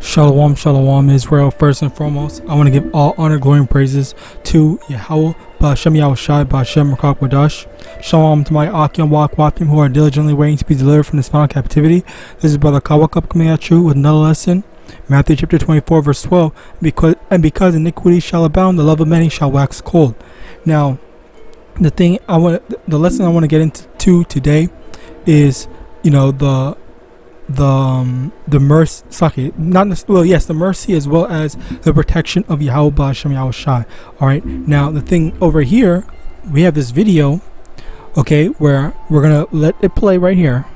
Shalom, shalom, Israel. First and foremost, I want to give all honor, glory, and praises to YAHAWAH, YAHAWASHI, YAHAWAH. Shalom to my YAHAWAH who are diligently waiting to be delivered from this final captivity. This is Brother Kawakub coming at you with another lesson. Matthew chapter 24, verse 12. Because iniquity shall abound, the love of many shall wax cold. Now, the lesson I want to get into today is, the mercy, the mercy as well as the protection of YAHAWAH. Alright, now the thing over here, we have this video, okay, where we're gonna let it play right here.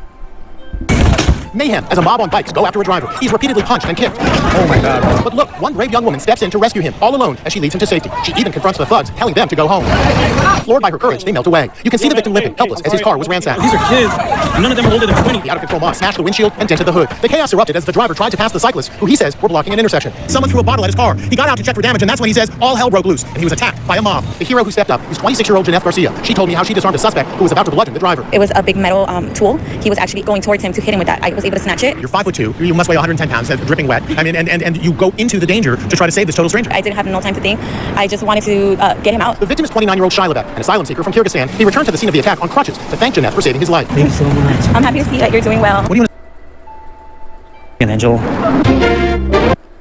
Mayhem as a mob on bikes go after a driver. He's repeatedly punched and kicked. Oh my God. But look, one brave young woman steps in to rescue him, all alone, as she leads him to safety. She even confronts the thugs, telling them to go home. Floored by her courage, they melt away. You can see the victim limping, helpless, as his car was ransacked. These are kids. None of them are older than 20. The out-of-control mob smashed the windshield and dented the hood. The chaos erupted as the driver tried to pass the cyclists, who he says were blocking an intersection. Someone threw a bottle at his car. He got out to check for damage, and that's when he says all hell broke loose, and he was attacked by a mob. The hero who stepped up was 26-year-old Jeanette Garcia. She told me how she disarmed a suspect who was about to bludgeon the driver. It was a big metal tool. He was actually going towards him to hit him with that. I was able to snatch it. You're 5'2", you must weigh 110 pounds, dripping wet. I mean, and you go into the danger to try to save this total stranger. I didn't have no time to think. I just wanted to get him out. The victim is 29-year-old Shilabek, an asylum seeker from Kyrgyzstan. He returned to the scene of the attack on crutches to thank Jeanette for saving his life. Thank you so much. I'm happy to see that you're doing well. What do you An angel.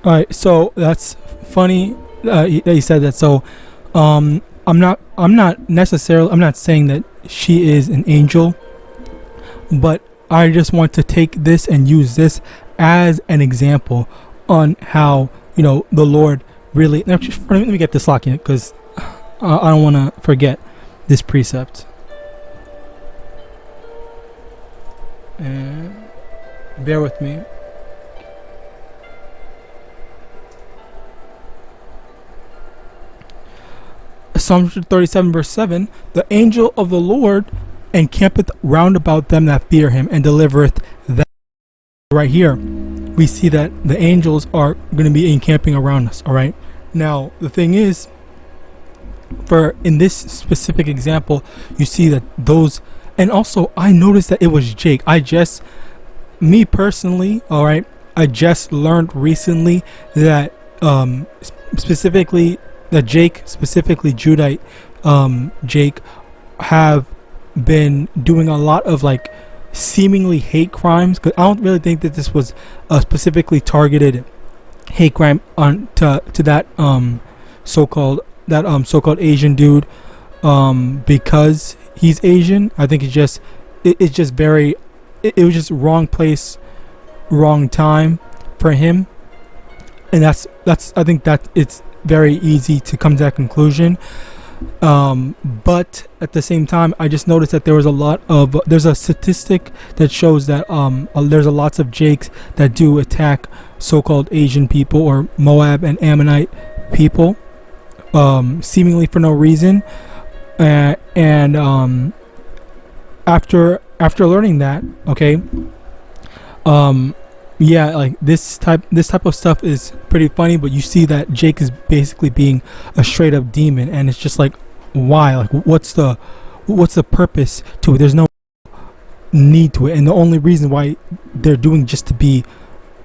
Alright, so that's funny that he said that. So I'm not saying that she is an angel, but I just want to take this and use this as an example on how, the Lord really... Let me get this lock in, because I don't want to forget this precept. And bear with me. Psalm 37 verse 7. The angel of the Lord encampeth round about them that fear him, and delivereth them. Right here we see that the angels are going to be encamping around us. All right, now the thing is, for in this specific example, you see that those, and also I noticed that it was Jake. Me personally, all right, I just learned recently that specifically Judite Jake have been doing a lot of seemingly hate crimes, because I don't really think that this was a specifically targeted hate crime on to that so-called Asian dude because he's Asian. I think it was just wrong place, wrong time for him, and that's I think that it's very easy to come to that conclusion. But at the same time, I just noticed that there's a statistic that shows that there's a lots of Jakes that do attack so-called Asian people or Moab and Ammonite people, seemingly for no reason. And after learning that, okay, yeah, this type of stuff is pretty funny, but you see that Jake is basically being a straight up demon, and it's just why? What's the purpose to it? There's no need to it, and the only reason why they're doing just to be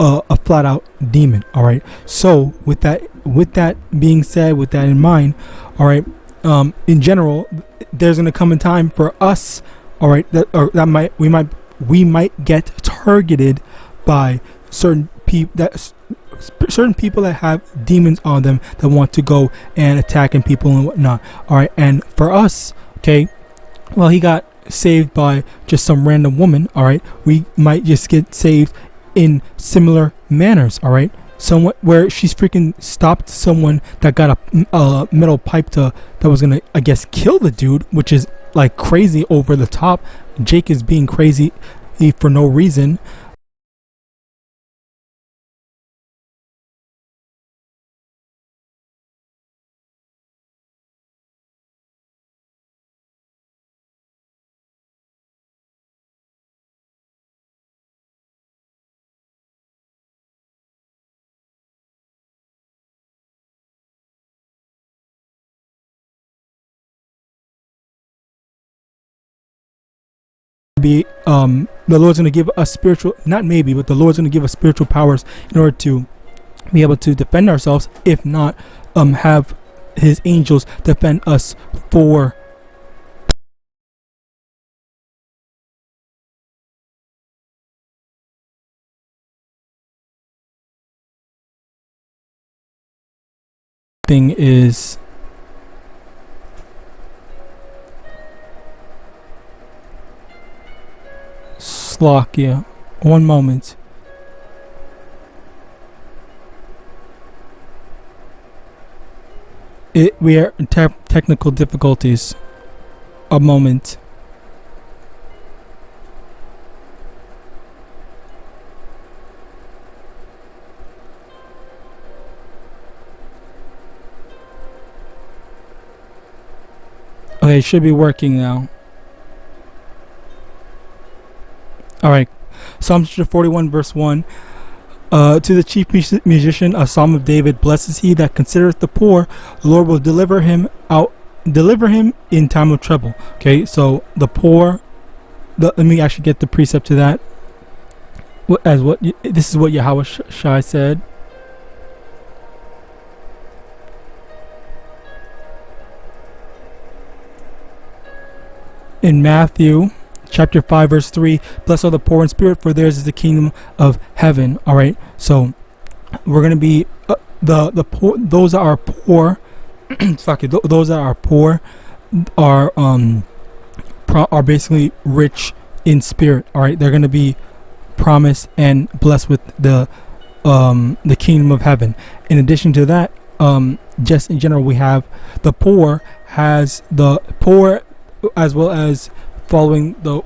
a flat out demon. All right. So with that being said, with that in mind, all right, in general, there's gonna come a time for us, all right, we might get targeted by certain people that have demons on them that want to go and attacking people and whatnot. All right, and for us, okay, well, he got saved by just some random woman. All right, we might just get saved in similar manners. All right, someone where she's freaking stopped someone that got a metal pipe that was gonna, I guess, kill the dude, which is crazy over the top. Jake is being crazy for no reason. The Lord's going to give us spiritual, not maybe, but the Lord's going to give us spiritual powers in order to be able to defend ourselves. If not, have his angels defend us for thing is Slovakia. One moment. We are in technical difficulties. A moment. Okay, it should be working now. Alright, Psalm 41 verse 1. To the chief musician, a psalm of David. Blessed is he that considereth the poor. The Lord will deliver him in time of trouble. Okay, so the poor. Let me actually get the precept to that. This is what Yahawashi said. In Matthew chapter 5 verse 3, blessed are the poor in spirit, for theirs is the kingdom of heaven. All right, so we're going to be the poor. Those that are poor those that are poor are basically rich in spirit. All right, they're going to be promised and blessed with the kingdom of heaven. In addition to that, just in general, we have the poor as well as following the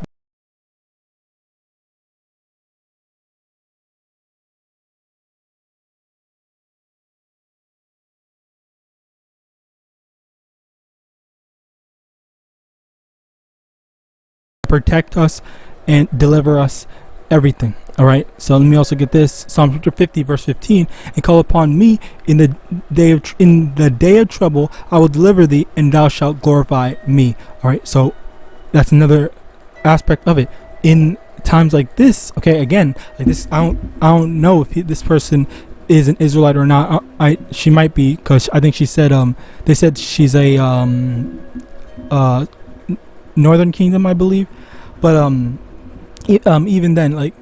protect us and deliver us everything. All right, so let me also get this. Psalm chapter 50 verse 15, and call upon me in the day of trouble, I will deliver thee, and thou shalt glorify me. All right, so that's another aspect of it. In times like this, okay, again, like this, I don't know if this person is an Israelite or not. She might be, because I think she said they said she's a Northern Kingdom, I believe. But even then, like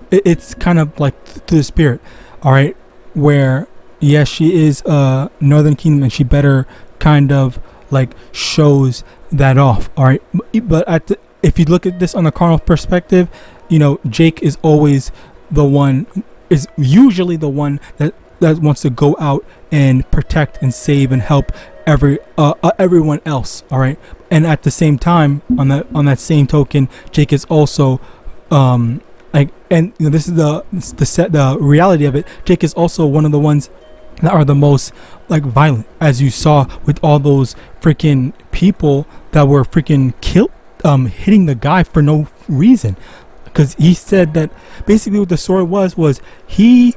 it's kind of like through the spirit. All right, where yes, she is a Northern Kingdom, and she better kind of like shows that off. All right, but if you look at this on a carnal perspective, you know, Jake is always usually the one that wants to go out and protect and save and help everyone else. All right, and at the same time, on that same token, Jake is also and you know, this is the reality of it. Jake is also one of the ones that are the most like violent, as you saw with all those freaking people that were freaking killed, hitting the guy for no reason, because he said that basically what the story was he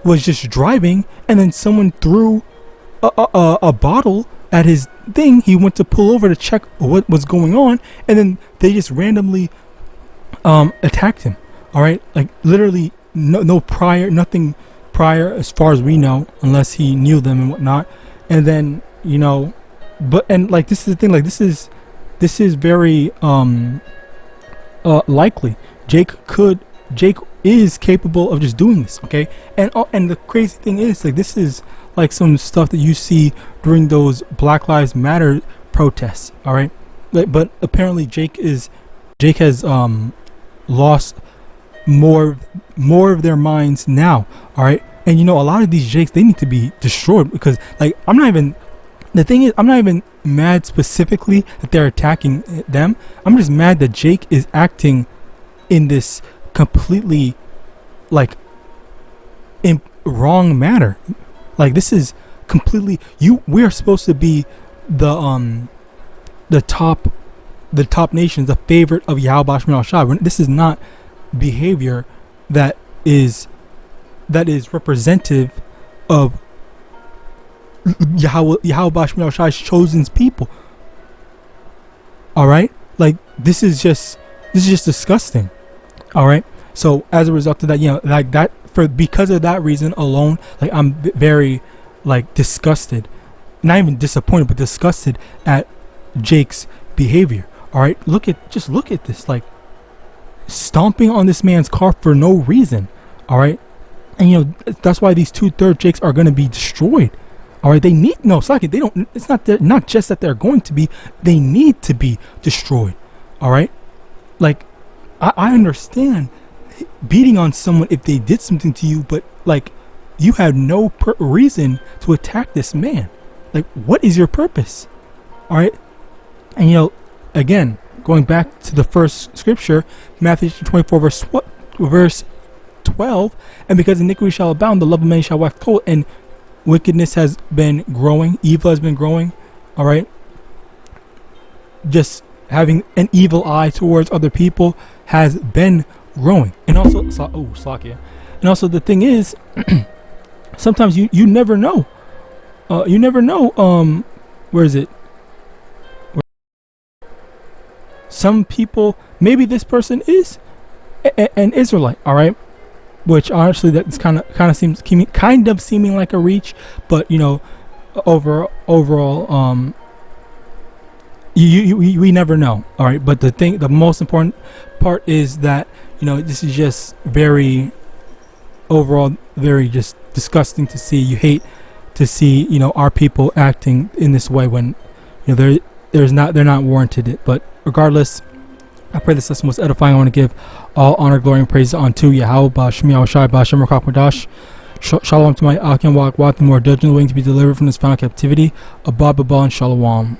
was just driving, and then someone threw a bottle at his thing. He went to pull over to check what was going on, and then they just randomly attacked him. All right, like literally nothing prior as far as we know, unless he knew them and whatnot. And then, you know, and like this is the thing, like this is very likely Jake is capable of just doing this. Okay, and the crazy thing is, like, this is like some stuff that you see during those Black Lives Matter protests. All right, but apparently Jake has lost more of their minds now. All right, and you know, a lot of these Jakes, they need to be destroyed, because like I'm not even mad specifically that they're attacking them. I'm just mad that Jake is acting in this completely like in wrong manner. Like this is completely, we are supposed to be the top nations, the favorite of Yahweh and MANASHAH. This is not behavior that is representative of Yahweh and MANASHAH's chosen people. All right, like this is just disgusting. All right, so as a result of that, you know, like that because of that reason alone, like I'm very like disgusted, not even disappointed, but disgusted at Jake's behavior. All right, look at this, like stomping on this man's car for no reason. All right, and you know that's why these 2/3 Jakes are going to be destroyed. All right, they need no slack it. They don't. It's not just that they're going to be. They need to be destroyed. All right, like I understand beating on someone if they did something to you, but like you had no reason to attack this man. Like, what is your purpose? All right, and you know, again, going back to the first scripture, Matthew 24 verse 12, and because iniquity shall abound, the love of many shall wax cold, and wickedness has been growing, evil has been growing. All right, just having an evil eye towards other people has been growing. And also and also the thing is sometimes you never know, where is it, some people, maybe this person is an Israelite. All right, which honestly that's kind of seeming like a reach, but you know, overall we never know. All right, but the most important part is that, you know, this is just very just disgusting to see. You hate to see, you know, our people acting in this way when, you know, they're not warranted it. But regardless, I pray this lesson was edifying. I want to give all honor, glory, and praise unto Yahawadah, YAHAWASHI, B'Hashem Rakak Madash. Shalom to my Akim Wak, the more diligent waiting to be delivered from this final captivity. Abba, and Shalom.